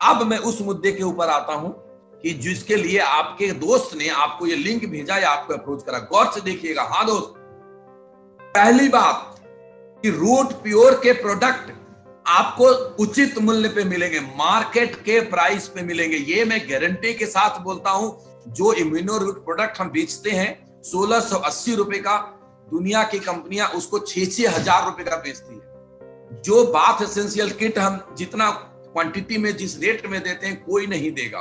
अब मैं उस मुद्दे के ऊपर आता हूं कि जिसके लिए आपके दोस्त ने आपको ये लिंक भेजा या आपको अप्रोच करा। गौर से देखिएगा। हाँ दोस्त, पहली बात कि रूट प्योर के प्रोडक्ट आपको उचित मूल्य पे मिलेंगे, मार्केट के प्राइस पे मिलेंगे। ये मैं गारंटी के साथ बोलता हूं। जो इम्यूनो रूट प्रोडक्ट हम बेचते हैं 1680 रुपए का, दुनिया की कंपनियां उसको 6-6 हजार रुपए का बेचती है। जो बाथ एसेंशियल किट हम जितना क्वांटिटी में जिस रेट में देते हैं कोई नहीं देगा।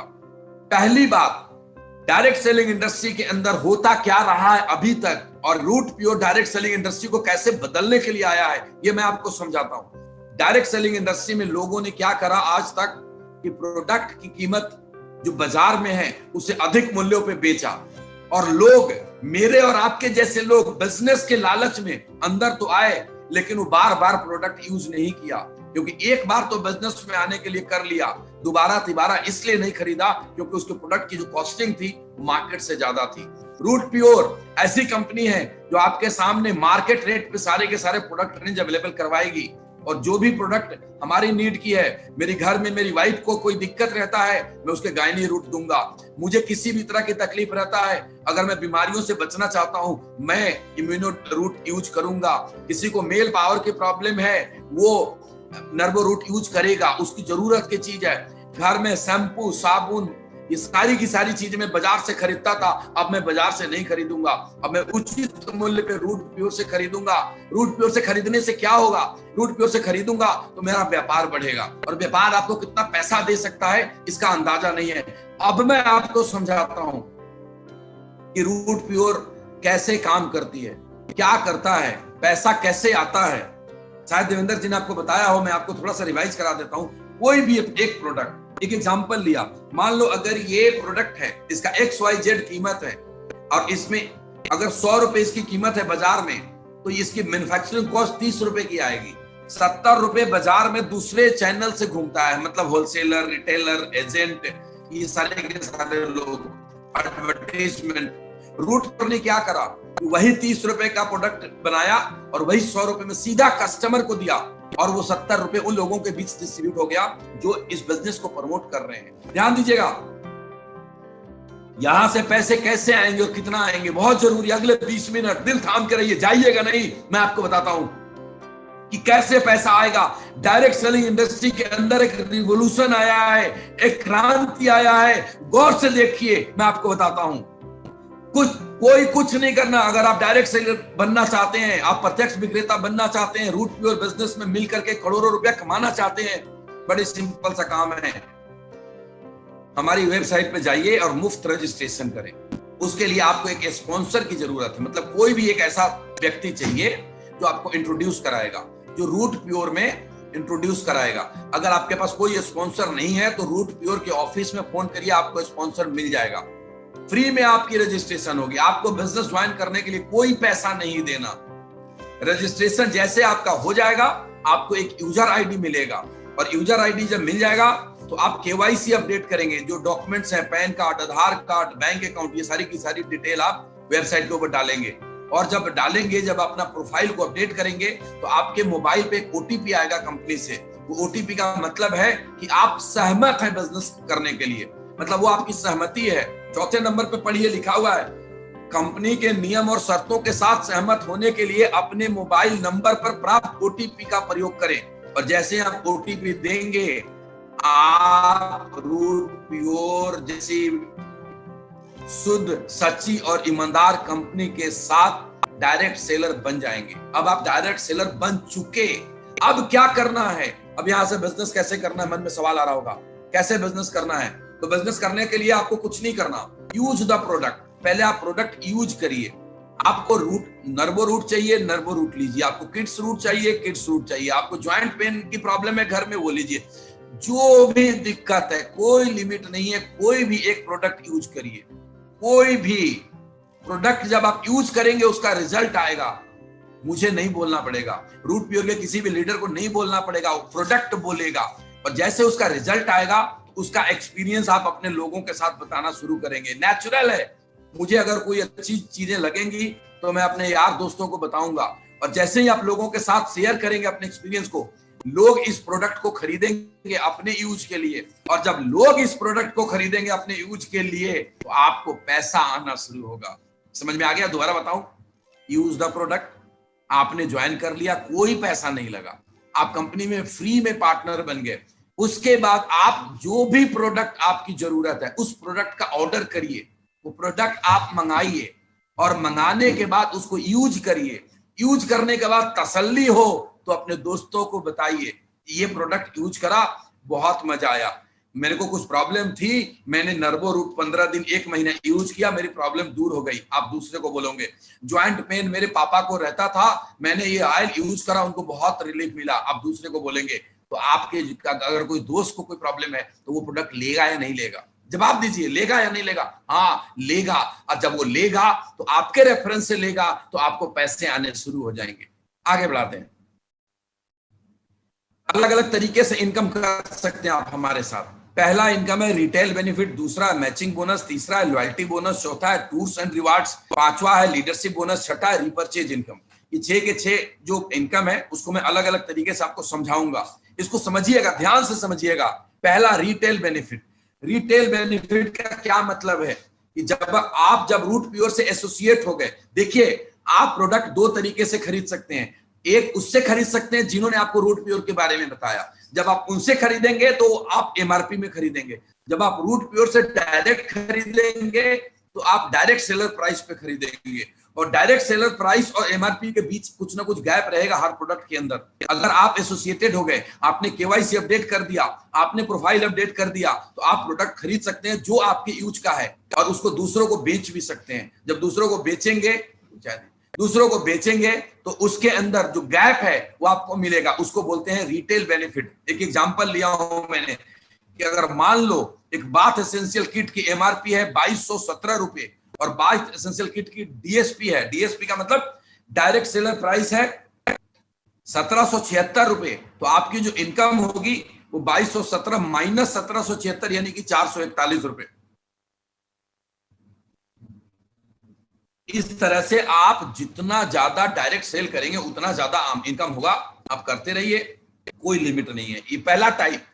पहली बात, डायरेक्ट सेलिंग इंडस्ट्री के अंदर होता क्या रहा है अभी तक, और Root Pure direct selling industry को कैसे बदलने के लिए आया है, ये मैं आपको समझाता हूं। डायरेक्ट सेलिंग इंडस्ट्री में लोगों ने क्या करा आज तक कि प्रोडक्ट की कीमत जो बाजार में है उसे अधिक मूल्यों पे बेचा, और लोग, मेरे और आपके जैसे लोग बिजनेस के लालच में अंदर तो आए, लेकिन वो बार बार प्रोडक्ट यूज नहीं किया, क्योंकि एक बार तो बिजनेस में आने के लिए कर लिया, दोबारा तिबारा इसलिए नहीं खरीदा क्योंकि उसके प्रोडक्ट की जो कॉस्टिंग थी मार्केट से ज्यादा थी। रूट प्योर ऐसी कंपनी है जो आपके सामने मार्केट रेट पे सारे के सारे प्रोडक्ट रेंज अवेलेबल करवाएगी, और जो भी प्रोडक्ट हमारी नीड की है, मेरे घर में मेरी वाइफ को कोई दिक्कत रहता है मैं उसके गायनी रूट दूंगा, मुझे किसी भी तरह की तकलीफ रहता है, अगर मैं बीमारियों से बचना चाहता हूं मैं इम्यूनो रूट यूज करूंगा, किसी को मेल पावर की प्रॉब्लम है वो नर्वो रूट यूज करेगा, उसकी जरूरत की चीज है। घर में शैम्पू, साबुन, ये सारी की सारी चीजें मैं बाजार से खरीदता था, अब मैं बाजार से नहीं खरीदूंगा, अब मैं उचित मूल्य पे रूट प्योर से खरीदूंगा। रूट प्योर से खरीदने से क्या होगा, रूट प्योर से खरीदूंगा तो मेरा व्यापार बढ़ेगा, और व्यापार आपको कितना पैसा दे सकता है इसका अंदाजा नहीं है। अब मैं आपको समझाता हूं कि रूट प्योर कैसे काम करती है, क्या करता है, पैसा कैसे आता है। शायद देवेंद्र जी ने आपको बताया हो, मैं आपको थोड़ा सा रिवाइज करा देता हूं। कोई भी एक प्रोडक्ट, एक एग्जांपल लिया, मान लो अगर ये प्रोडक्ट है, इसका XYZ कीमत है, और इसमें अगर 100 रुपए इसकी कीमत है बाजार में, तो इसकी मैन्युफैक्चरिंग कॉस्ट 30 रुपए की आएगी। 70 रुपए बाजार में दूसरे चैनल से घूमता है, मतलब होलसेलर, रिटेलर, एजेंट, ये सारे के सारे लोग, एडवर्टाइजमेंट। रूट ने क्या करा, वही 30 रुपए का प्रोडक्ट बनाया और वही 100 रुपए में सीधा कस्टमर को दिया, और वो 70 रुपए उन लोगों के बीच डिस्ट्रीब्यूट हो गया जो इस बिजनेस को प्रमोट कर रहे हैं। ध्यान दीजिएगा, यहां से पैसे कैसे आएंगे और कितना आएंगे बहुत जरूरी। अगले 20 मिनट दिल थाम के रहिए, जाइएगा नहीं, मैं आपको बताता हूं कि कैसे पैसा आएगा। डायरेक्ट सेलिंग इंडस्ट्री के अंदर एक रिवोल्यूशन आया है, एक क्रांति आया है। गौर से देखिए, मैं आपको बताता हूं। कोई कुछ नहीं करना। अगर आप डायरेक्ट सेलर बनना चाहते हैं, आप प्रत्यक्ष विक्रेता बनना चाहते हैं, रूट प्योर बिजनेस में मिल करके करोड़ों रुपया कमाना चाहते हैं, बड़े सिंपल सा काम है। हमारी वेबसाइट पे जाइए और मुफ्त रजिस्ट्रेशन करें। उसके लिए आपको एक स्पॉन्सर की जरूरत है, मतलब कोई भी एक ऐसा व्यक्ति चाहिए जो आपको इंट्रोड्यूस कराएगा, जो रूट प्योर में इंट्रोड्यूस कराएगा। अगर आपके पास कोई स्पॉन्सर नहीं है तो रूट प्योर के ऑफिस में फोन करिए, आपको स्पॉन्सर मिल जाएगा। फ्री में आपकी रजिस्ट्रेशन होगी। आपको बिजनेस ज्वाइन करने के लिए कोई पैसा नहीं देना। रजिस्ट्रेशन जैसे आपका हो जाएगा, आपको एक यूजर आईडी मिलेगा, और यूजर आईडी जब मिल जाएगा तो आप केवाईसी अपडेट करेंगे। जो डॉक्यूमेंट्स हैं, पैन कार्ड, आधार कार्ड, बैंक अकाउंट, ये सारी की सारी डिटेल आप वेबसाइट के ऊपर डालेंगे, और जब डालेंगे, जब अपना प्रोफाइल को अपडेट करेंगे तो आपके मोबाइल पे एक ओटीपी आएगा कंपनी से। वो ओटीपी का मतलब है कि आप सहमत हैं बिजनेस करने के लिए, मतलब वो आपकी सहमति है। चौथे नंबर पे पढ़िए, लिखा हुआ है, कंपनी के नियम और शर्तों के साथ सहमत होने के लिए अपने मोबाइल नंबर पर प्राप्त ओटीपी का प्रयोग करें। और जैसे आप ओटीपी देंगे, आप रूट प्योर जैसी शुद्ध, सच्ची और ईमानदार कंपनी के साथ डायरेक्ट सेलर बन जाएंगे। अब आप डायरेक्ट सेलर बन चुके, अब क्या करना है? अब यहां से बिजनेस कैसे करना है, मन में सवाल आ रहा होगा, कैसे बिजनेस करना है? तो बिजनेस करने के लिए आपको कुछ नहीं करना, यूज द प्रोडक्ट। पहले आप प्रोडक्ट यूज करिए। आपको रूट, नर्वो रूट चाहिए, नर्वो रूट लीजिए। आपको किड्स रूट चाहिए, किड्स रूट चाहिए। आपको ज्वाइंट पेन की प्रॉब्लम है घर में, वो लीजिए। जो भी दिक्कत है, कोई लिमिट नहीं है, कोई भी एक प्रोडक्ट यूज करिए। कोई भी प्रोडक्ट जब आप यूज करेंगे उसका रिजल्ट आएगा, मुझे नहीं बोलना पड़ेगा, रूट प्योर के किसी भी लीडर को नहीं बोलना पड़ेगा, वो प्रोडक्ट बोलेगा। और जैसे उसका रिजल्ट आएगा, उसका एक्सपीरियंस आप अपने लोगों के साथ बताना शुरू करेंगे। नेचुरल है, मुझे अगर कोई अच्छी चीजें लगेंगी तो मैं अपने यार दोस्तों को बताऊंगा, और जैसे ही आप लोगों के साथ शेयर करेंगे अपने एक्सपीरियंस को, लोग इस प्रोडक्ट को खरीदेंगे अपने यूज के लिए, और जब लोग इस प्रोडक्ट को खरीदेंगे अपने यूज के लिए तो आपको पैसा आना शुरू होगा। समझ में आ गया? दोबारा बताऊं, यूज द प्रोडक्ट, आपने ज्वाइन कर लिया, कोई पैसा नहीं लगा, आप कंपनी में फ्री में पार्टनर बन गए। उसके बाद आप जो भी प्रोडक्ट आपकी जरूरत है उस प्रोडक्ट का ऑर्डर करिए, वो प्रोडक्ट आप मंगाइए, और मंगाने के बाद उसको यूज करिए। यूज करने के बाद तसल्ली हो तो अपने दोस्तों को बताइए, ये प्रोडक्ट यूज करा, बहुत मजा आया, मेरे को कुछ प्रॉब्लम थी, मैंने नर्वो रूट 15 दिन 1 महीना यूज किया, मेरी प्रॉब्लम दूर हो गई। आप दूसरे को बोलोगे, ज्वाइंट पेन मेरे पापा को रहता था, मैंने ये ऑयल यूज करा, उनको बहुत रिलीफ मिला, आप दूसरे को बोलेंगे। तो आपके अगर कोई दोस्त को कोई प्रॉब्लम है तो वो प्रोडक्ट लेगा या नहीं लेगा? जवाब दीजिए, लेगा या नहीं लेगा? हाँ लेगा। और जब वो लेगा तो आपके रेफरेंस से लेगा तो आपको पैसे आने शुरू हो जाएंगे। आगे बढ़ाते हैं। अलग अलग तरीके से इनकम कर सकते हैं आप हमारे साथ। पहला इनकम है रिटेल बेनिफिट, दूसरा है मैचिंग बोनस, तीसरा है लॉयल्टी बोनस, चौथा है टूर्स एंड रिवार्ड्स, पांचवा है लीडरशिप बोनस, छठा है रिपर्चेज इनकम। ये 6 के 6 जो इनकम है उसको मैं अलग अलग तरीके से आपको समझाऊंगा, इसको समझिएगा, ध्यान से समझिएगा। पहला रिटेल बेनिफिट। रिटेल बेनिफिट का क्या मतलब है कि जब रूट प्योर से एसोसिएट हो गए, देखिए आप प्रोडक्ट 2 तरीके से खरीद सकते हैं। एक उससे खरीद सकते हैं जिन्होंने आपको रूट प्योर के बारे में बताया, जब आप उनसे खरीदेंगे तो आप एमआरपी में खरीदेंगे। जब आप रूट प्योर से डायरेक्ट खरीदेंगे तो आप डायरेक्ट सेलर प्राइस पे खरीदेंगे, और डायरेक्ट सेलर प्राइस और एमआरपी के बीच कुछ ना कुछ गैप रहेगा हर प्रोडक्ट के अंदर। अगर आप एसोसिएटेड हो गए, आपने केवाईसी अपडेट कर दिया, आपने प्रोफाइल अपडेट कर दिया, तो आप प्रोडक्ट खरीद सकते हैं जो आपके यूज का है, और उसको दूसरों को बेच भी सकते हैं। जब दूसरों को बेचेंगे तो उसके अंदर जो गैप है वो आपको मिलेगा, उसको बोलते हैं रिटेल बेनिफिट। एक एग्जांपल लिया हूं मैंने कि अगर मान लो एक बाथ एसेंशियल किट की एमआरपी है 2217 रुपए, और बाथ एसेंशियल किट की डीएसपी है, डीएसपी का मतलब डायरेक्ट सेलर प्राइस है 1776 रुपए, तो आपकी जो इनकम होगी वो 2217 माइनस 1776 यानी कि 441 रुपए। इस तरह से आप जितना ज्यादा डायरेक्ट सेल करेंगे उतना ज्यादा इनकम होगा। आप करते रहिए, कोई लिमिट नहीं है। ये पहला टाइप।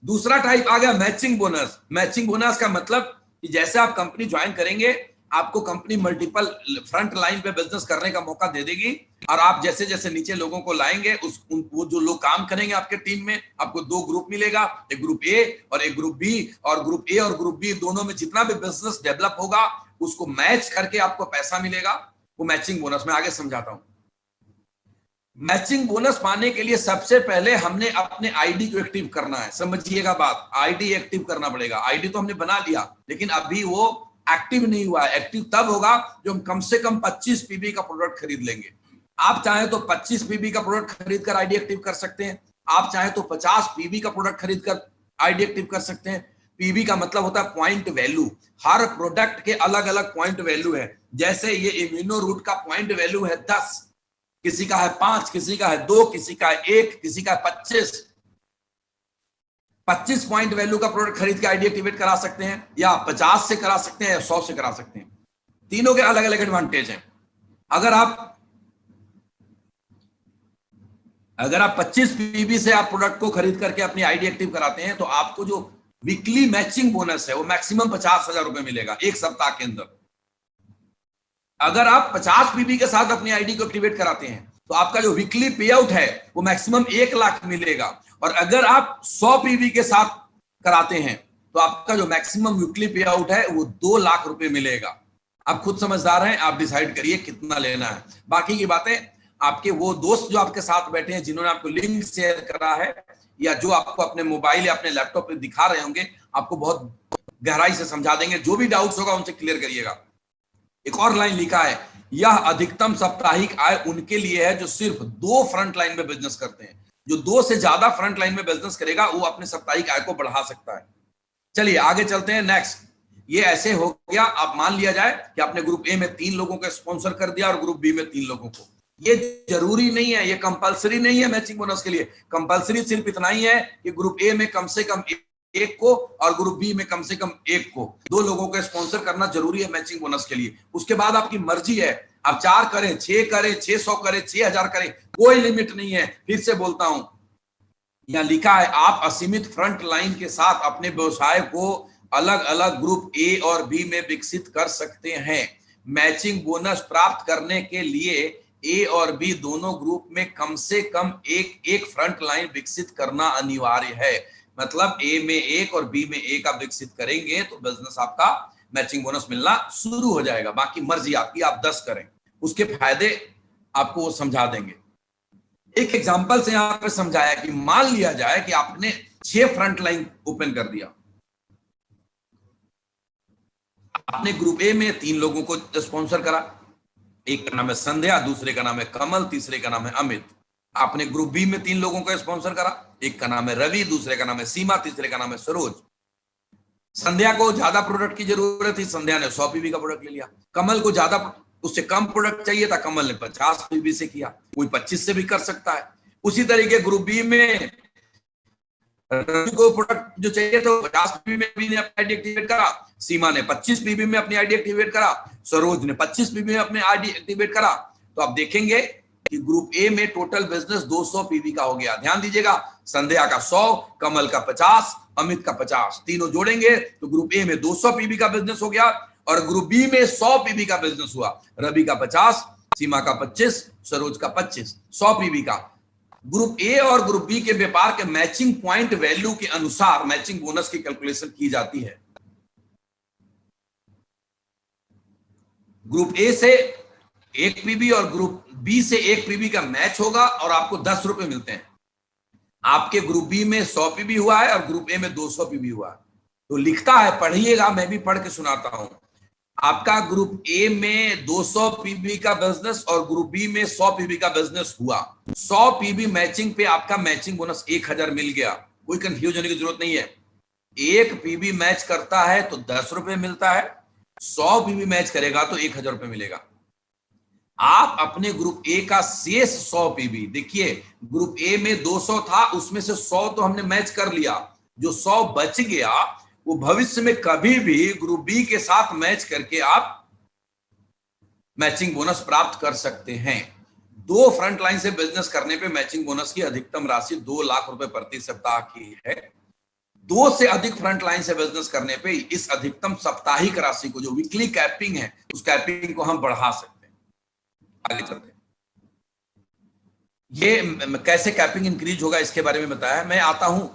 दूसरा टाइप आ गया मैचिंग बोनस। मैचिंग बोनस का मतलब कि जैसे आप कंपनी ज्वाइन करेंगे, आपको कंपनी मल्टीपल फ्रंट लाइन पे बिजनेस करने का मौका दे देगी, और आप जैसे जैसे नीचे लोगों को लाएंगे वो जो लोग काम करेंगे आपके टीम में, आपको 2 ग्रुप मिलेगा, एक ग्रुप ए और एक ग्रुप बी, और ग्रुप ए और ग्रुप बी दोनों में जितना भी बिजनेस डेवलप होगा उसको मैच करके आपको पैसा मिलेगा, वो मैचिंग बोनस। मैं आगे समझाता हूं। मैचिंग बोनस पाने के लिए सबसे पहले हमने अपने आईडी को एक्टिव करना है। समझिएगा बात, आईडी एक्टिव करना पड़ेगा। आईडी तो हमने बना लिया लेकिन अभी वो एक्टिव नहीं हुआ है। एक्टिव तब होगा जो हम कम से कम 25 पीबी का प्रोडक्ट खरीद लेंगे। आप चाहे तो 25 पीबी का प्रोडक्ट खरीद कर आईडी एक्टिव कर सकते हैं, आप चाहे तो 50 पीबी का प्रोडक्ट खरीद कर आईडी एक्टिव कर सकते हैं। पीबी का मतलब होता है पॉइंट वैल्यू। हर प्रोडक्ट के अलग अलग पॉइंट वैल्यू है। जैसे ये इम्यूनो रूट का पॉइंट वैल्यू है 10, किसी का है 5, किसी का है 2, किसी का है 1, किसी का है 25। 25 पॉइंट वैल्यू का प्रोडक्ट खरीद के आईडी एक्टिवेट करा सकते हैं, या 50 से करा सकते हैं, या 100 से करा सकते हैं। तीनों के अलग अलग एडवांटेज हैं। अगर आप 25 पीबी से आप प्रोडक्ट को खरीद करके अपनी आईडी एक्टिव कराते हैं तो आपको जो वीकली मैचिंग बोनस है वो मैक्सिमम 50,000 रुपए मिलेगा एक सप्ताह के अंदर। अगर आप 50 पीबी के साथ अपनी आईडी को एक्टिवेट कराते हैं तो आपका जो वीकली पे आउट है वो मैक्सिमम 1 लाख मिलेगा, और अगर आप 100 पीबी के साथ कराते हैं तो आपका जो मैक्सिमम वीकली पे आउट है वो 2 लाख रुपए मिलेगा। आप खुद समझदार हैं, आप डिसाइड करिए कितना लेना है। बाकी की बातें आपके वो दोस्त जो आपके साथ बैठे हैं, जिन्होंने आपको लिंक शेयर करा है, या जो आपको अपने मोबाइल या अपने लैपटॉप पे दिखा रहे होंगे, आपको बहुत गहराई से समझा देंगे। जो भी डाउट्स होगा उनसे क्लियर करिएगा। एक और लाइन लिखा है, यह अधिकतम साप्ताहिक आय उनके लिए है जो सिर्फ 2 फ्रंट लाइन में बिजनेस करते हैं। जो 2 से ज्यादा फ्रंट लाइन में बिजनेस करेगा वो अपने साप्ताहिक आय को बढ़ा सकता है। चलिए आगे चलते हैं। नेक्स्ट, ये ऐसे हो गया, आप मान लिया जाए कि आपने ग्रुप ए में 3 लोगों को स्पॉन्सर कर दिया और ग्रुप बी में 3 लोगों को। ये जरूरी नहीं है, ये कंपलसरी नहीं है मैचिंग बोनस के लिए। कंपलसरी सिर्फ इतना ही है कि ग्रुप ए में कम से कम 1 को और ग्रुप बी में कम से कम 1 को, 2 लोगों को स्पॉन्सर करना जरूरी है मैचिंग बोनस के लिए। उसके बाद आपकी मर्जी है, आप 4 करें, 6 करें, 600 करें, 6000 करें, कोई लिमिट नहीं है। फिर से बोलता हूं, यहाँ लिखा है आप असीमित फ्रंट लाइन के साथ अपने व्यवसाय को अलग अलग ग्रुप ए और बी में विकसित कर सकते हैं। मैचिंग बोनस प्राप्त करने के लिए ए और बी दोनों ग्रुप में कम से कम एक फ्रंट लाइन विकसित करना अनिवार्य है। मतलब ए में एक और बी में एक आप विकसित करेंगे तो बिजनेस आपका मैचिंग बोनस मिलना शुरू हो जाएगा। बाकी मर्जी आपकी, आप 10 करें, उसके फायदे आपको वो समझा देंगे। एक एग्जांपल से यहां पे समझाया कि मान लिया जाए कि आपने 6 फ्रंट लाइन ओपन कर दिया। आपने ग्रुप ए में 3 लोगों को स्पॉन्सर करा, एक का नाम है संध्या, दूसरे का नाम है कमल, तीसरे का नाम है अमित। आपने ग्रुप बी में 3 लोगों को स्पॉन्सर करा, एक का नाम है रवि, दूसरे का नाम है सीमा, तीसरे का नाम है सरोज। संध्या को ज्यादा प्रोडक्ट की जरूरत थी, संध्या ने 100 पीवी का प्रोडक्ट ले लिया। कमल को ज्यादा, उससे कम प्रोडक्ट चाहिए था, कमल ने 50 पीवी से किया। कोई 25 से भी कर सकता है। उसी तरीके ग्रुप बी में रवि को प्रोडक्ट जो चाहिए था 50 पीवी में भी ने अपनी आईडी एक्टिवेट करा, सीमा ने 25 पीवी में अपनी आईडी एक्टिवेट करा, सरोज ने 25 पीवी में अपनी आईडी एक्टिवेट करा। तो आप देखेंगे कि ग्रुप ए में टोटल बिजनेस 200 पीवी का हो गया। ध्यान दीजिएगा, संध्या का 100, कमल का 50, अमित का 50, तीनों जोड़ेंगे तो ग्रुप ए में 200 पीवी का बिजनेस हो गया और ग्रुप बी में 100 पीवी का बिजनेस हुआ। रवि का 50, सीमा का 25, सरोज का 25, 100 पीवी का। ग्रुप ए और ग्रुप बी के व्यापार के मैचिंग पॉइंट वैल्यू के अनुसार मैचिंग बोनस की कैलकुलेशन की जाती है। ग्रुप ए से 1 पीवी और ग्रुप बी से 1 पीवी का मैच होगा और आपको 10 रुपए मिलते हैं। आपके ग्रुप बी में 100 पीवी हुआ है और ग्रुप ए में 200 पीवी हुआ है। तो लिखता है, पढ़िएगा, मैं भी पढ़ के सुनाता हूं। आपका ग्रुप ए में 200 पीवी का बिजनेस और ग्रुप बी में 100 पीवी का बिजनेस हुआ। 100 पीवी मैचिंग पे आपका मैचिंग बोनस 1000 मिल गया। कोई कंफ्यूज होने की जरूरत नहीं है। 1 पीवी मैच करता है तो 10 रुपए मिलता है, 100 पीवी मैच करेगा तो 1000 रुपए मिलेगा। आप अपने ग्रुप ए का शेष 100 पीवी, देखिए ग्रुप ए में 200 था, उसमें से 100 तो हमने मैच कर लिया, जो 100 बच गया वो भविष्य में कभी भी ग्रुप बी के साथ मैच करके आप मैचिंग बोनस प्राप्त कर सकते हैं। 2 फ्रंट लाइन से बिजनेस करने पे मैचिंग बोनस की अधिकतम राशि 2 लाख रुपए प्रति सप्ताह की है। 2 से अधिक फ्रंट लाइन से बिजनेस करने पे इस अधिकतम साप्ताहिक राशि को, जो वीकली कैपिंग है, उस कैपिंग को हम बढ़ा सकते हैं। आगे चलते हैं। ये कैसे कैपिंग इंक्रीज होगा इसके बारे में बताया। मैं आता हूं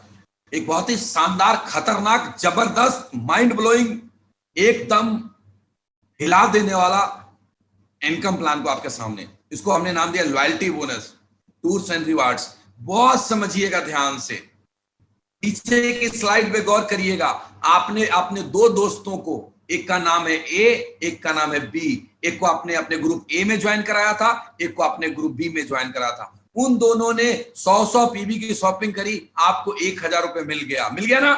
एक बहुत ही शानदार, खतरनाक, जबरदस्त, माइंड ब्लोइंग, एकदम हिला देने वाला इनकम प्लान को आपके सामने। इसको हमने नाम दिया loyalty bonus, tours and rewards. बहुत समझिएगा ध्यान से, पीछे की स्लाइड पे गौर करिएगा। आपने अपने 2 दोस्तों को, एक का नाम है ए, एक का नाम है बी, एक को आपने अपने ग्रुप ए में ज्वाइन कराया था, एक को आपने ग्रुप बी में ज्वाइन कराया था। उन दोनों ने 100 पीवी की शॉपिंग करी, आपको 1000 रुपए मिल गया ना।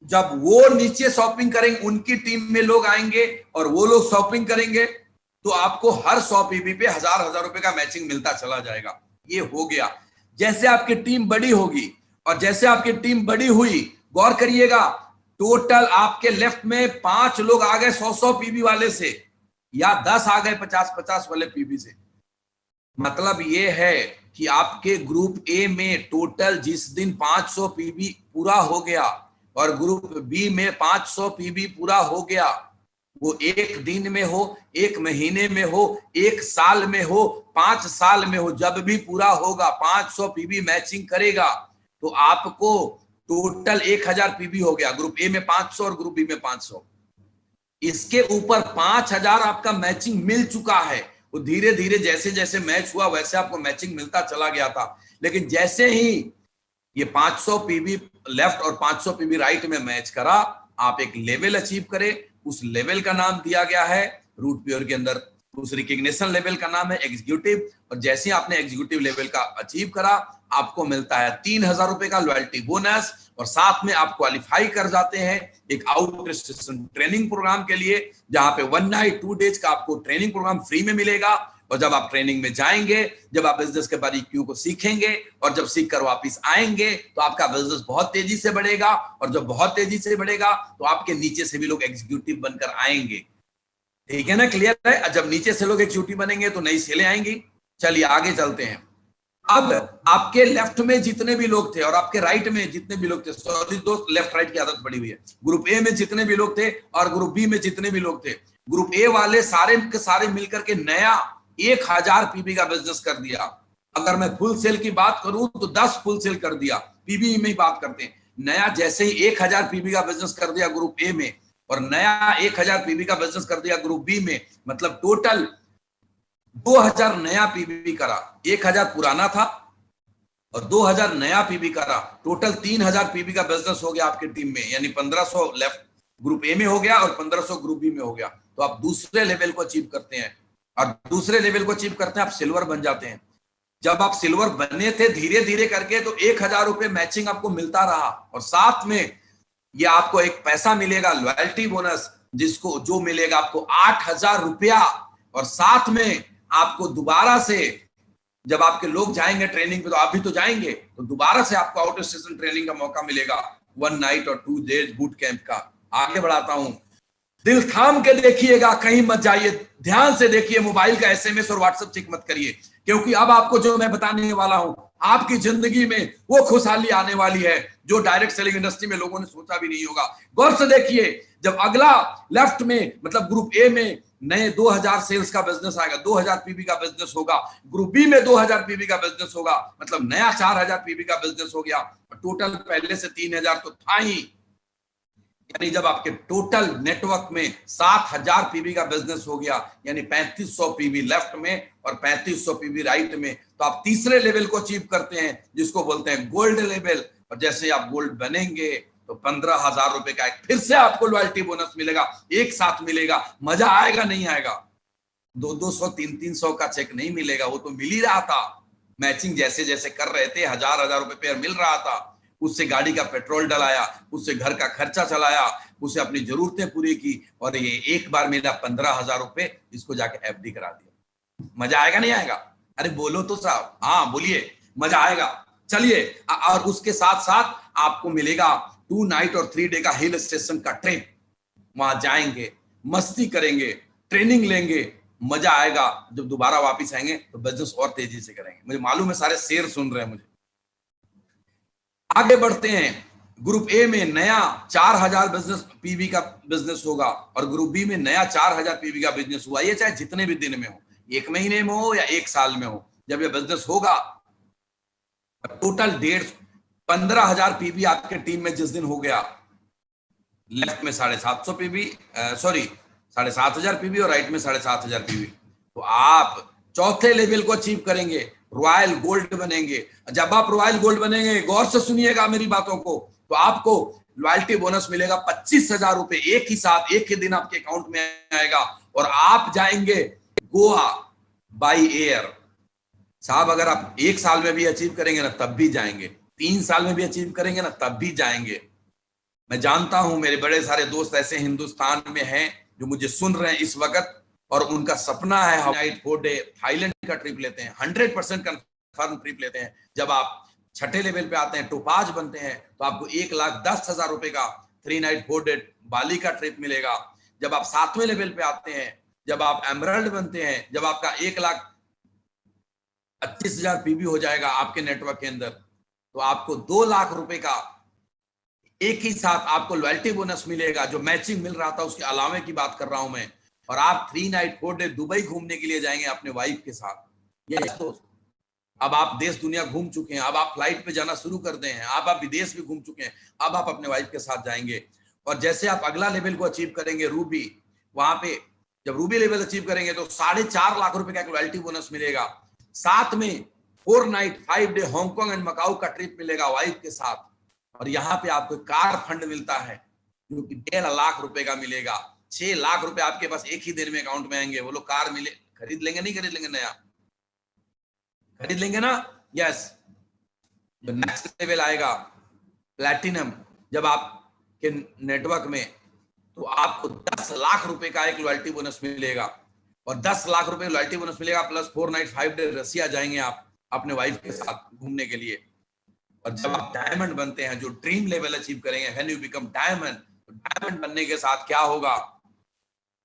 जब वो नीचे शॉपिंग करेंगे, उनकी टीम में लोग आएंगे और वो लोग शॉपिंग करेंगे तो आपको हर 100 पीवी पे 1000 रुपए का मैचिंग मिलता चला जाएगा। ये हो गया। जैसे आपकी टीम बड़ी होगी और जैसे आपकी टीम बड़ी हुई, गौर करिएगा, टोटल आपके लेफ्ट में 5 लोग आ गए 100 पीवी वाले से, या 10 आ गए 50 वाले पीवी से। मतलब ये है कि आपके ग्रुप ए में टोटल जिस दिन 500 पीवी पूरा हो गया और ग्रुप बी में 500 पीवी पूरा हो गया, वो 1 दिन में हो, 1 महीने में हो, 1 साल में हो, 5 साल में हो, जब भी पूरा होगा 500 पीवी मैचिंग करेगा तो आपको टोटल 1000 पीवी हो गया। ग्रुप ए में 500 और ग्रुप बी में 500। इसके ऊपर 5000 आपका मैचिंग मिल चुका है। वो धीरे धीरे जैसे जैसे मैच हुआ वैसे आपको मैचिंग मिलता चला गया था। लेकिन जैसे ही ये 500 पीवी लेफ्ट और 500 पीवी राइट में मैच करा, आप एक लेवल अचीव करे। उस लेवल का नाम दिया गया है रूट प्योर के अंदर, उस रिकग्निशन लेवल का नाम है एग्जीक्यूटिव। और जैसे ही आपने एग्जीक्यूटिव लेवल का अचीव करा, आपको मिलता है 3000 रुपए का लॉयल्टी बोनस और साथ में आप क्वालिफाई कर जाते हैं एक आउट स्टेशन ट्रेनिंग प्रोग्राम के लिए, जहां पे 1 नाइट 2 डेज का आपको ट्रेनिंग प्रोग्राम फ्री में मिलेगा। और जब आप ट्रेनिंग में जाएंगे, जब आप बिजनेस के बारीकियों को सीखेंगे और जब सीख कर वापिस आएंगे तो आपका बिजनेस बहुत तेजी से बढ़ेगा। और जब बहुत तेजी से बढ़ेगा तो आपके नीचे से भी लोग एग्जीक्यूटिव बनकर आएंगे। ठीक है ना, क्लियर है? जब नीचे से लोग एग्जीक्यूटिव बनेंगे तो नई सेलें आएंगी। चलिए आगे चलते हैं। अब आपके लेफ्ट में जितने भी लोग थे और आपके राइट में जितने भी लोग थे, सॉरी दोस्त, लेफ्ट राइट की आदत पड़ी हुई है। ग्रुप ए में जितने भी लोग थे और ग्रुप बी में जितने भी लोग थे, ग्रुप ए वाले सारे के सारे मिलकर के नया 1000 पीबी का बिजनेस कर दिया। अगर मैं फुल सेल की बात करूं तो 10 फुल सेल कर दिया। पीबी में ही बात करते हैं, नया जैसे ही 1000 पीबी का बिजनेस कर दिया ग्रुप ए में और नया 1000 पीबी का बिजनेस कर दिया ग्रुप बी में, मतलब टोटल 2000 नया पीबी करा। 1000 पुराना था और 2000 नया पीबी करा, टोटल 3000 पीबी का बिजनेस हो गया आपकी टीम में, यानी 1500 लेफ्ट ग्रुप ए में हो गया और 1500 ग्रुप बी में हो गया। तो आप दूसरे लेवल को अचीव करते हैं और दूसरे लेवल को अचीव करते हैं आप सिल्वर बन जाते हैं। जब आप सिल्वर बने थे धीरे धीरे करके तो 1000 रुपए मैचिंग आपको मिलता रहा और साथ में ये आपको एक पैसा मिलेगा लॉयल्टी बोनस, जिसको जो मिलेगा आपको 8000 रुपया, और साथ में आपको दोबारा से जब आपके लोग जाएंगे ट्रेनिंग पे, तो आप भी तो जाएंगे, तो दोबारा से आपको आउट स्टेशन ट्रेनिंग का मौका मिलेगा 1 नाइट और 2 डेज बूट कैंप का। आगे बढ़ाता हूं, दिल थाम के देखिएगा, कहीं मत जाइए, ध्यान से देखिए, मोबाइल का एसएमएस और व्हाट्सएप चेक मत करिए, क्योंकि अब आपको जो मैं बताने वाला हूं आपकी जिंदगी में वो खुशहाली आने वाली है जो डायरेक्ट सेलिंग इंडस्ट्री में लोगों ने सोचा भी नहीं होगा। गौर से देखिए, जब अगला लेफ्ट में मतलब ग्रुप ए में नए 2000 सेल्स का बिजनेस आएगा, 2000 पीबी का बिजनेस होगा, ग्रुप बी में 2000 पीबी का बिजनेस होगा, मतलब नया 4000 पीबी का बिजनेस हो गया, टोटल पहले से 3000 तो था ही, यानी जब आपके टोटल नेटवर्क में 7000 पीबी का बिजनेस हो गया, यानी 3500 पीबी लेफ्ट में और 3500 पीबी राइट में, तो आप तीसरे लेवल को अचीव करते हैं जिसको बोलते हैं गोल्ड लेवल। और जैसे आप गोल्ड बनेंगे तो 15000 रुपए का एक फिर से आपको लॉयल्टी बोनस मिलेगा, एक साथ मिलेगा। मजा आएगा नहीं आएगा? 200 300 का चेक नहीं मिलेगा, वो तो मिल ही रहा था, मैचिंग जैसे जैसे कर रहे थे 1000 रुपए पेयर मिल रहा था, उससे गाड़ी का पेट्रोल डलाया, उससे घर का खर्चा चलाया, उससे अपनी जरूरतें पूरी की, और ये एक बार मिला 15000 रुपए, इसको जाके एफडी करा दिया। मजा आएगा नहीं आएगा? अरे बोलो तो साहब, हाँ बोलिए, मजा आएगा। चलिए, और उसके साथ साथ आपको मिलेगा 2 नाइट और 3 डे का हिल स्टेशन का ट्रिप, वहां जाएंगे, मस्ती करेंगे, ट्रेनिंग लेंगे, मजा आएगा। जब दोबारा वापस आएंगे तो बिजनेस और तेजी से करेंगे। मुझे मालूम है सारे शेर सुन रहे हैं मुझे। आगे बढ़ते हैं, ग्रुप ए में नया 4000 बिजनेस पीवी का बिजनेस होगा और ग्रुप बी में नया 4000 पीवी का बिजनेस हुआ। ये चाहे जितने भी दिन में हो, 1 महीने में हो या 1 साल में हो, जब ये बिजनेस होगा टोटल 15000 पीवी आपके टीम में जिस दिन हो गया, लेफ्ट में 750 पीवी, सॉरी 7500 पीवी और राइट में 7500 पीवी, तो आप चौथे लेवल को अचीव करेंगे, रॉयल गोल्ड बनेंगे। जब आप रॉयल गोल्ड बनेंगे, गौर से सुनिएगा मेरी बातों को, तो आपको लॉयल्टी बोनस मिलेगा 25000 रुपए एक ही साथ, एक ही दिन आपके अकाउंट में आएगा और आप जाएंगे गोवा बाई एयर। साहब अगर आप 1 साल में भी अचीव करेंगे ना तब भी जाएंगे, 3 साल में भी अचीव करेंगे ना तब भी जाएंगे। मैं जानता हूं मेरे बड़े सारे दोस्त ऐसे हिंदुस्तान में हैं जो मुझे सुन रहे हैं इस वक्त, और उनका सपना है नाइट 4 डे थाईलैंड का ट्रिप लेते हैं, 100% कंफर्म ट्रिप लेते हैं। जब आप छठे लेवल पे आते हैं, टोपाज बनते हैं, तो आपको 1,10,000 रुपए का 3 नाइट 4 डे बाली का ट्रिप मिलेगा। जब आप 7वें लेवल पे आते हैं, जब आप एमरल्ड बनते हैं, जब आपका 1,25,000 पीबी हो जाएगा आपके नेटवर्क के अंदर, तो आपको 2 लाख रुपए का एक ही साथ आपको लॉयल्टी बोनस मिलेगा। जो मैचिंग मिल रहा था उसके अलावे की बात कर रहा हूं मैं। और आप 3 नाइट 4 डे दुबई घूमने के लिए जाएंगे अपने वाइफ के साथ। ये दोस्त, अब आप देश दुनिया घूम चुके हैं, अब आप फ्लाइट पे जाना शुरू कर दे हैं, अब आप विदेश भी घूम चुके हैं, अब आप अपने वाइफ के साथ जाएंगे। और जैसे आप अगला लेवल को अचीव करेंगे रूबी, वहां पे जब रूबी लेवल अचीव करेंगे तो 4.5 लाख रुपए का एक लॉयल्टी बोनस मिलेगा। साथ में 4 night 5 day Hong Kong and Macau का ट्रिप मिलेगा वाइफ के साथ। और यहाँ पे आपको कार फंड मिलता है जो कि 1.5 लाख रुपए का मिलेगा। 6 लाख रुपए आपके पास एक ही दिन में अकाउंट में आएंगे। वो लोग कार मिले, खरीद लेंगे नहीं खरीद लेंगे? नया खरीद लेंगे ना? यस। जो नेक्स्ट लेवल आएगा प्लैटिनम, जब आपके नेटवर्क में, तो आपको 10 लाख रुपए का एक लॉयल्टी बोनस मिलेगा। और 10 लाख रुपए लॉयल्टी बोनस मिलेगा प्लस 4 नाइट 5 डे रसिया जाएंगे आप अपने वाइफ के साथ घूमने के लिए। और जब आप डायमंड बनते हैं, जो ड्रीम लेवल अचीव करेंगे, व्हेन यू बिकम डायमंड, तो डायमंड बनने के साथ क्या होगा?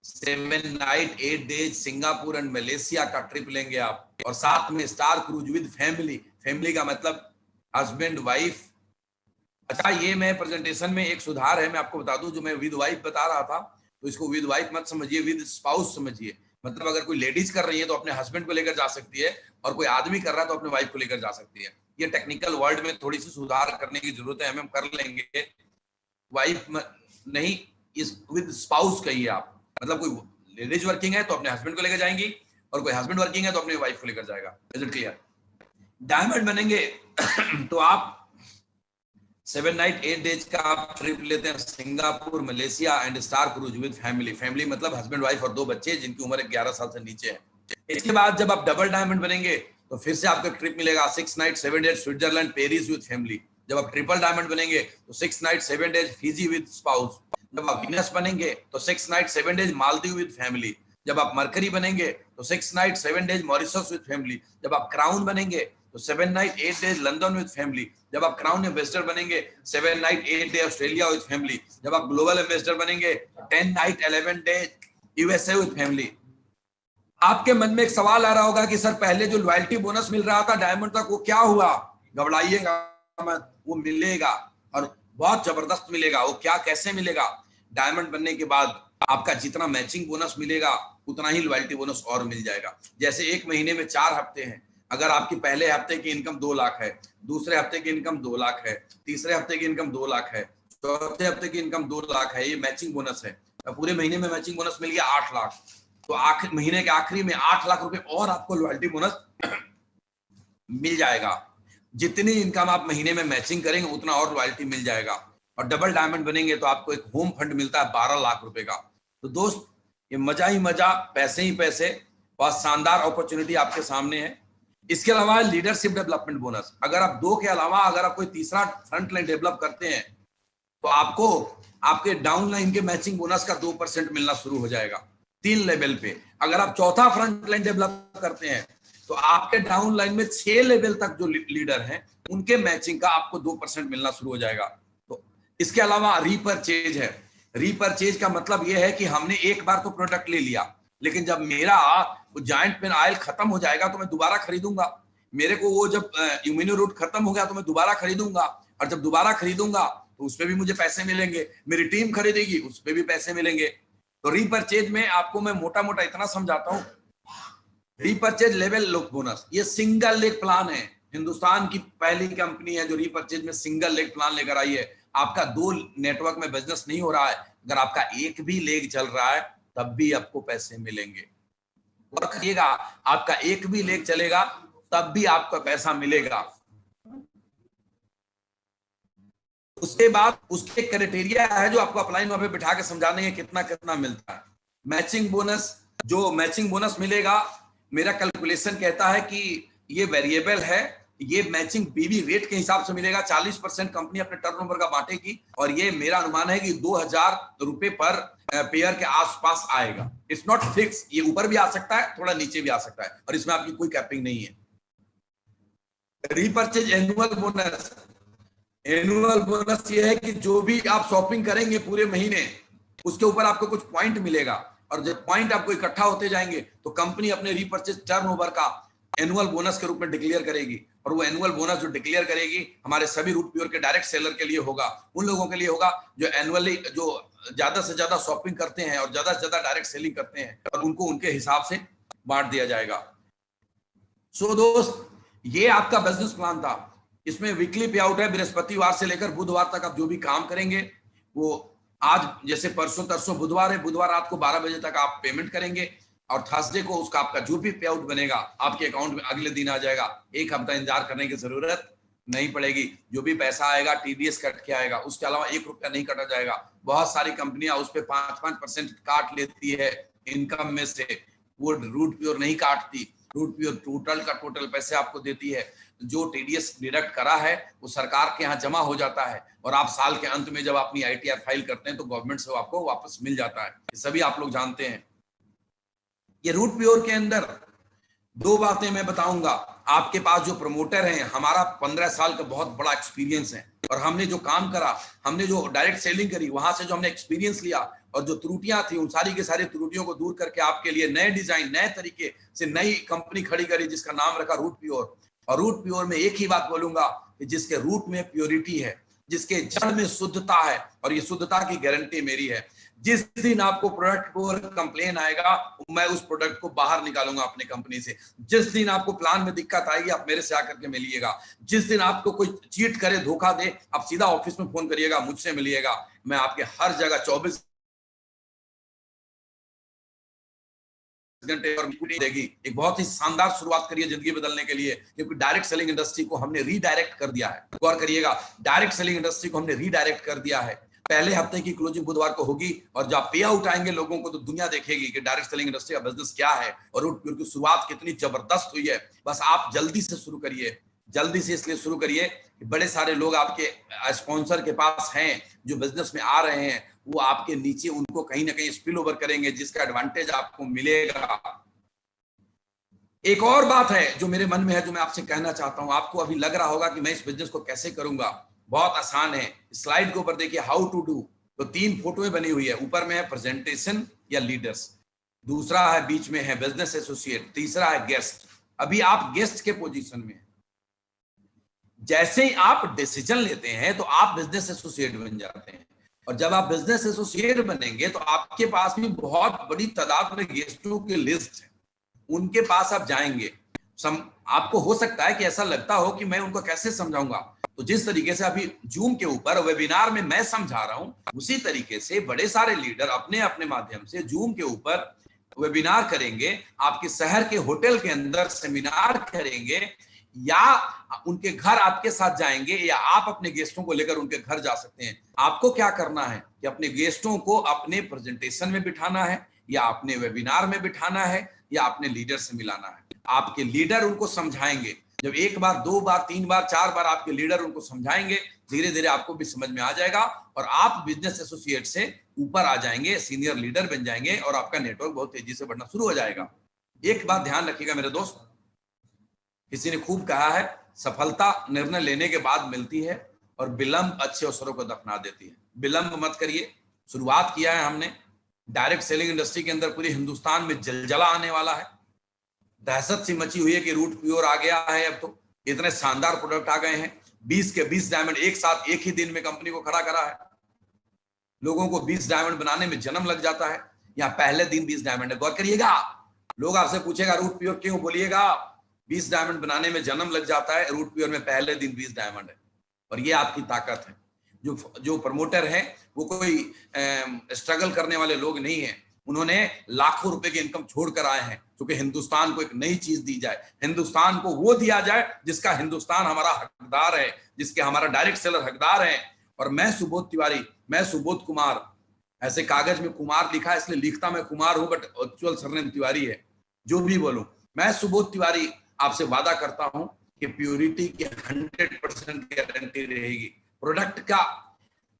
7 night 8 days Singapore and Malaysia का ट्रिप लेंगे आप, और साथ में star cruise with family. Family का मतलब हस्बैंड वाइफ। अच्छा, ये मैं प्रेजेंटेशन में एक सुधार है, मैं आपको बता दूं, जो मैं विद वाइफ बता रहा था, तो इसको विद वाइफ मत समझिए, विद स्पाउस समझिए। मतलब अगर कोई लेडीज कर रही है तो अपने हस्बैंड को लेकर जा सकती है, और कोई आदमी कर रहा है तो अपने वाइफ को लेकर जा सकती है। ये टेक्निकल वर्ड में थोड़ी सी सुधार करने की जरूरत है, हम कर लेंगे। वाइफ नहीं, इस विद स्पाउस कहिए आप। मतलब कोई लेडीज वर्किंग है तो अपने हस्बैंड को लेकर जाएंगी, और कोई हस्बैंड वर्किंग है तो अपने वाइफ को लेकर जाएगा। Is it clear? डायमंड बनेंगे तो आप 7 नाइट 8 डेज का आप ट्रिप लेते हैं Singapore Malaysia and star cruise with family. Family मतलब हस्बैंड वाइफ और 2 बच्चे जिनकी उम्र 11 साल से नीचे है। इसके बाद जब आप डबल डायमंड बनेंगे तो फिर से आपका ट्रिप मिलेगा 6 night 7 days Switzerland Paris with family. जब आप ट्रिपल डायमंड बनेंगे तो 6 night 7 days Fiji with spouse. जब आप वीनस बनेंगे तो 6 night 7 days Maldives with family. जब आप मरकरी बनेंगे तो 6 night 7 days Mauritius with family. जब आप क्राउन बनेंगे तो 7 night 8 days London with family. जब आप क्राउन एम्बेसडर बनेंगे 7 night 8 day Australia with family. जब आप ग्लोबल एम्बेसडर बनेंगे 10 night 11 days USA with family. आपके मन में एक सवाल आ रहा होगा कि सर पहले जो लॉयल्टी बोनस मिल रहा था डायमंड तक, वो क्या हुआ? घबराइएगा मत, वो मिलेगा और बहुत जबरदस्त मिलेगा। वो क्या, कैसे मिलेगा? डायमंड बनने के बाद आपका जितना मैचिंग बोनस मिलेगा उतना ही लॉयल्टी बोनस और मिल जाएगा। जैसे एक महीने में 4 हफ्ते हैं, अगर आपकी पहले हफ्ते की इनकम 2 लाख है, दूसरे हफ्ते की इनकम 2 लाख है, तीसरे हफ्ते की इनकम 2 लाख है, चौथे हफ्ते की इनकम 2 लाख है, ये मैचिंग बोनस है। पूरे महीने में मैचिंग बोनस मिल गया 8 लाख, तो आखिर महीने के आखिरी में 8 लाख रुपए और आपको लॉयल्टी बोनस मिल जाएगा। जितनी इनकम आप महीने में मैचिंग करेंगे उतना और लॉयल्टी मिल जाएगा। और डबल डायमंड बनेंगे तो आपको एक होम फंड मिलता है 12 लाख रुपए का। तो दोस्त, ये मजा ही मजा, पैसे ही पैसे, बहुत शानदार अपॉर्चुनिटी आपके सामने है। इसके अलावा लीडरशिप डेवलपमेंट बोनस, अगर आप 2 के अलावा अगर आप कोई तीसरा फ्रंट लाइन डेवलप करते हैं तो आपको आपके डाउन लाइन के मैचिंग बोनस का 2% मिलना शुरू हो जाएगा 3 लेवल पे। अगर आप चौथा फ्रंट लाइन डेवलप करते हैं तो आपके डाउन लाइन में 6 लेवल तक जो लीडर हैं उनके मैचिंग का आपको 2% मिलना शुरू हो जाएगा। तो इसके अलावा रीपरचेज है। रीपरचेज का मतलब यह है कि हमने एक बार तो प्रोडक्ट ले लिया, लेकिन जब मेरा जायंट पेन ऑयल खत्म हो जाएगा तो मैं दोबारा खरीदूंगा। मेरे को वो जब इम्यूनो रूट खत्म हो गया तो मैं दोबारा खरीदूंगा, और जब दोबारा खरीदूंगा तो उसपे भी मुझे पैसे मिलेंगे, मेरी टीम खरीदेगी उसपे भी पैसे मिलेंगे। तो रीपरचेज में आपको मैं मोटा मोटा इतना समझाता हूं, रीपरचेज लेवल लुक बोनस ये सिंगल लेग प्लान है। हिंदुस्तान की पहली कंपनी है जो रीपरचेज में सिंगल लेग प्लान लेकर आई है। आपका 2 नेटवर्क में बिजनेस नहीं हो रहा है, अगर आपका एक भी लेग चल रहा है तब भी आपको पैसे मिलेंगे। और करिएगा, आपका एक भी लेग चलेगा तब भी आपका पैसा मिलेगा। उसके बाद उसके क्राइटेरिया है जो आपको अपलाइन वहां पे बिठा के समझाने के कितना कितना मिलता है। मैचिंग बोनस, जो मैचिंग बोनस मिलेगा, मेरा कैलकुलेशन कहता है कि ये वेरिएबल है, ये मैचिंग बीबी रेट के हिसाब से मिलेगा। 40% कंपनी अपने टर्नओवर का बांटेगी, और ये मेरा अनुमान है कि 2000 रुपए पर पेयर के आसपास आएगा। इट्स नॉट फिक्स, ये ऊपर भी आ सकता है, थोड़ा नीचे भी आ सकता है, और इसमें आपकी कोई कैपिंग नहीं है। Repurchase annual bonus, annual bonus ये है कि जो भी आप शॉपिंग करेंगे पूरे महीने उसके ऊपर आपको कुछ पॉइंट मिलेगा, और जब पॉइंट आपको इकट्ठा होते जाएंगे तो कंपनी अपने रीपरचेज टर्नओवर का एनुअल बोनस के रूप में डिक्लेयर करेगी। और वो एनुअल बोनस जो डिक्लेयर करेगी हमारे सभी रूट प्योर के डायरेक्ट सेलर के लिए होगा, उन लोगों के लिए होगा जो एनुअली जो ज्यादा से ज्यादा शॉपिंग करते हैं और ज्यादा से ज्यादा डायरेक्ट सेलिंग करते हैं, और उनको उनके हिसाब से बांट दिया जाएगा। सो दोस्त, ये आपका बिजनेस प्लान था। इसमें वीकली पे आउट है, बृहस्पतिवार से लेकर बुधवार तक आप जो भी काम करेंगे वो, आज जैसे परसों तरसों बुधवार है, बुधवार रात को 12 बजे तक आप पेमेंट करेंगे, और थर्सडे को उसका आपका जो भी पे आउट बनेगा आपके अकाउंट में अगले दिन आ जाएगा। एक हफ्ता इंतजार करने की जरूरत नहीं पड़ेगी। जो भी पैसा आएगा टीडीएस कट के आएगा, उसके अलावा 1 रुपया नहीं कटा जाएगा। बहुत सारी कंपनियां उस पर 5% काट लेती है इनकम में से, वो रूट प्योर नहीं काटती। रूट प्योर टोटल का टोटल पैसे आपको देती है। जो टीडीएस डिडक्ट करा है वो सरकार के यहाँ जमा हो जाता है, और आप साल के अंत में जब अपनी आईटीआर फाइल करते हैं तो गवर्नमेंट से आपको वापस मिल जाता है। सभी आप लोग जानते हैं। ये रूट प्योर के अंदर दो बातें मैं बताऊंगा। आपके पास जो प्रमोटर हैं, हमारा 15 साल का बहुत बड़ा एक्सपीरियंस है, और हमने जो काम करा, हमने जो डायरेक्ट सेलिंग करी, वहां से जो हमने एक्सपीरियंस लिया, और जो त्रुटियां थी उन सारी की सारी त्रुटियों को दूर करके आपके लिए नए डिजाइन, नए तरीके से नई कंपनी खड़ी करी, जिसका नाम रखा रूट प्योर। और रूट प्योर में एक ही बात बोलूंगा कि जिसके रूट में प्योरिटी है, जिसके जड़ में शुद्धता है, और ये शुद्धता की गारंटी मेरी है। जिस दिन आपको प्रोडक्ट पर कंप्लेन आएगा, मैं उस प्रोडक्ट को बाहर निकालूंगा अपनी कंपनी से। जिस दिन आपको प्लान में दिक्कत आएगी, आप मेरे से आकर के मिलिएगा। जिस दिन आपको कोई चीट करे, धोखा दे, आप सीधा ऑफिस में फोन करिएगा, मुझसे मिलिएगा। मैं आपके हर जगह 24 घंटे और देगी। एक बहुत ही शानदार शुरुआत करिए जिंदगी बदलने के लिए, क्योंकि डायरेक्ट सेलिंग इंडस्ट्री को हमने रीडायरेक्ट कर दिया है। गौर करिएगा, डायरेक्ट सेलिंग इंडस्ट्री को हमने रीडायरेक्ट कर दिया है। पहले हफ्ते की क्लोजिंग बुधवार को होगी, और जब पे आउट आएंगे लोगों को, तो दुनिया देखेगी कि डायरेक्ट सेलिंग इंडस्ट्री का बिजनेस क्या है और रूट प्योर की शुरुआत कितनी जबरदस्त हुई है। बस आप जल्दी से शुरू करिए, जल्दी से इसलिए शुरू करिए कि बड़े सारे लोग आपके स्पॉन्सर के पास हैं जो बिजनेस में आ रहे हैं, वो आपके नीचे उनको कहीं ना कहीं स्पिल ओवर करेंगे, जिसका एडवांटेज आपको मिलेगा। एक और बात है जो मेरे मन में है, जो मैं आपसे कहना चाहता हूं। आपको अभी लग रहा होगा कि मैं इस बिजनेस को कैसे करूंगा, बहुत आसान है। स्लाइड के ऊपर देखिए, हाउ टू डू, तो 3 फोटोएं बनी हुई है। ऊपर में है प्रेजेंटेशन या लीडर्स, दूसरा है बीच में है बिजनेस एसोसिएट, तीसरा है गेस्ट। अभी आप गेस्ट के पोजीशन में हैं। जैसे ही आप डिसीजन लेते हैं तो आप बिजनेस एसोसिएट बन जाते हैं, और जब आप बिजनेस एसोसिएट बनेंगे तो आपके पास भी बहुत बड़ी तादाद में गेस्टों की लिस्ट है। उनके पास आप जाएंगे, आपको हो सकता है कि ऐसा लगता हो कि मैं उनको कैसे समझाऊंगा। तो जिस तरीके से अभी जूम के ऊपर वेबिनार में मैं समझा रहा हूं, उसी तरीके से बड़े सारे लीडर अपने अपने माध्यम से जूम के ऊपर वेबिनार करेंगे, आपके शहर के होटल के अंदर सेमिनार करेंगे, या उनके घर आपके साथ जाएंगे, या आप अपने गेस्टों को लेकर उनके घर जा सकते हैं। आपको क्या करना है कि अपने गेस्टों को अपने प्रेजेंटेशन में बिठाना है, या अपने वेबिनार में बिठाना है, या अपने लीडर से मिलाना है। आपके लीडर उनको समझाएंगे। जब 1 बार 2 बार 3 बार 4 बार आपके लीडर उनको समझाएंगे, धीरे धीरे आपको भी समझ में आ जाएगा, और आप बिजनेस एसोसिएट से ऊपर आ जाएंगे, सीनियर लीडर बन जाएंगे, और आपका नेटवर्क बहुत तेजी से बढ़ना शुरू हो जाएगा। एक बात ध्यान रखिएगा मेरे दोस्त, किसी ने खूब कहा है, सफलता निर्णय लेने के बाद मिलती है, और विलंब अच्छे अवसरों को दफना देती है। विलंब मत करिए। शुरुआत किया है हमने, डायरेक्ट सेलिंग इंडस्ट्री के अंदर पूरे हिंदुस्तान में जलजला आने वाला है। दहशत सी मची हुई है कि रूट प्योर आ गया है। अब तो इतने शानदार प्रोडक्ट आ गए हैं, 20 के 20 डायमंड एक साथ एक ही दिन में कंपनी को खड़ा करा है। लोगों को 20 डायमंड बनाने में जन्म लग जाता है, या पहले दिन 20 डायमंड है। गौर करिएगा, लोग आपसे पूछेगा रूट प्योर क्यों, बोलिएगा 20 डायमंड बनाने में जन्म लग जाता है, रूट प्योर में पहले दिन 20 डायमंड है। और ये आपकी ताकत है। जो प्रमोटर है वो कोई स्ट्रगल करने वाले लोग नहीं है। उन्होंने लाखों रुपए की इनकम छोड़कर आए हैं, क्योंकि हिंदुस्तान को एक नई चीज दी जाए, हिंदुस्तान को वो दिया जाए जिसका हिंदुस्तान हमारा हकदार है, जिसके हमारा डायरेक्ट सेलर हकदार है। और मैं सुबोध तिवारी, मैं सुबोध कुमार, ऐसे कागज में कुमार लिखा है इसलिए लिखता मैं कुमार हूं, बट एक्चुअल सरनेम तिवारी है। जो भी बोलूं, मैं सुबोध तिवारी आपसे वादा करता हूं कि प्योरिटी की 100% गारंटी रहेगी, प्रोडक्ट का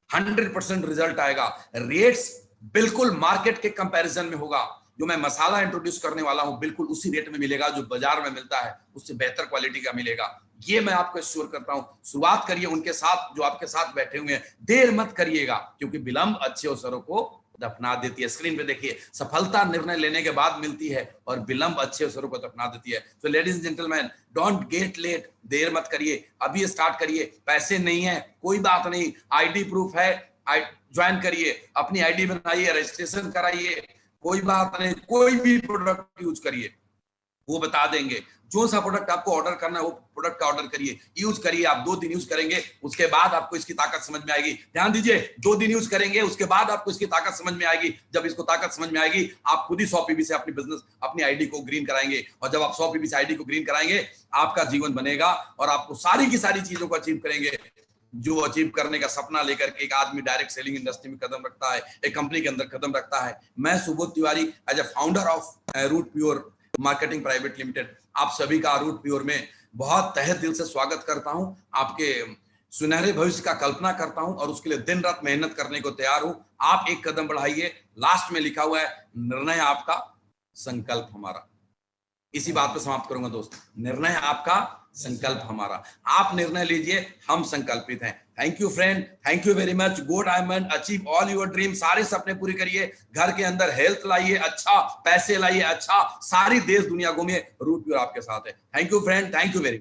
100% रिजल्ट आएगा, रेट्स बिल्कुल मार्केट के कंपैरिजन में होगा। जो मैं मसाला इंट्रोड्यूस करने वाला हूं बिल्कुल उसी रेट में मिलेगा जो बाजार में मिलता है, उससे बेहतर क्वालिटी का मिलेगा, ये मैं आपको एश्योर करता हूं। शुरुआत करिए उनके साथ जो आपके साथ बैठे हुए हैं, देर मत करिएगा, क्योंकि विलंब अच्छे अवसरों को दफना देती है। स्क्रीन पे देखिए, सफलता निर्णय लेने के बाद मिलती है, और विलंब अच्छे अवसरों को दफना देती है। तो ladies and gentleman, don't get late, देर मत करिए, अभी स्टार्ट करिए। पैसे नहीं है कोई बात नहीं, आईडी प्रूफ है, ज्वाइन करिए, अपनी आईडी बनाइए, रजिस्ट्रेशन कराइए, कोई बात नहीं, कोई भी प्रोडक्ट यूज करिए, वो बता देंगे। जो सा प्रोडक्ट आपको ऑर्डर करना है वो प्रोडक्ट का ऑर्डर करिए, यूज करिए। आप 2 दिन यूज करेंगे, उसके बाद आपको इसकी ताकत समझ में आएगी। ध्यान दीजिए, 2 दिन यूज करेंगे, उसके बाद आपको इसकी ताकत समझ में आएगी। जब इसको ताकत समझ में आएगी, आप खुद ही 100 पीबी से अपनी बिजनेस, अपनी आईडी को ग्रीन कराएंगे, और जब आप 100 पीबी से आईडी को ग्रीन कराएंगे, आपका जीवन बनेगा, और आपको सारी की सारी चीजों को अचीव करेंगे जो अचीव करने का सपना लेकर के एक आदमी डायरेक्ट सेलिंग इंडस्ट्री में कदम रखता है, एक कंपनी के अंदर कदम रखता है। मैं Subodh Tiwari, as a founder of Root Pure marketing private limited, आप सभी का रूट प्योर में बहुत तहे दिल से स्वागत करता हूं। आपके सुनहरे भविष्य का कल्पना करता हूं, और उसके लिए दिन रात मेहनत करने को तैयार हूं। आप एक कदम बढ़ाइए, लास्ट में लिखा हुआ है, निर्णय आपका, संकल्प हमारा। इसी बात पे समाप्त करूंगा दोस्त। निर्णय आपका, संकल्प हमारा। आप निर्णय लीजिए, हम संकल्पित हैं। Thank you friend, thank you very much. Go diamond, achieve all your dream. सारे सपने पूरे करिए, घर के अंदर हेल्थ लाइए, अच्छा पैसे लाइए, अच्छा सारी देश दुनिया घूमिए। रूट प्योर आपके साथ है। Thank you friend, thank you very much.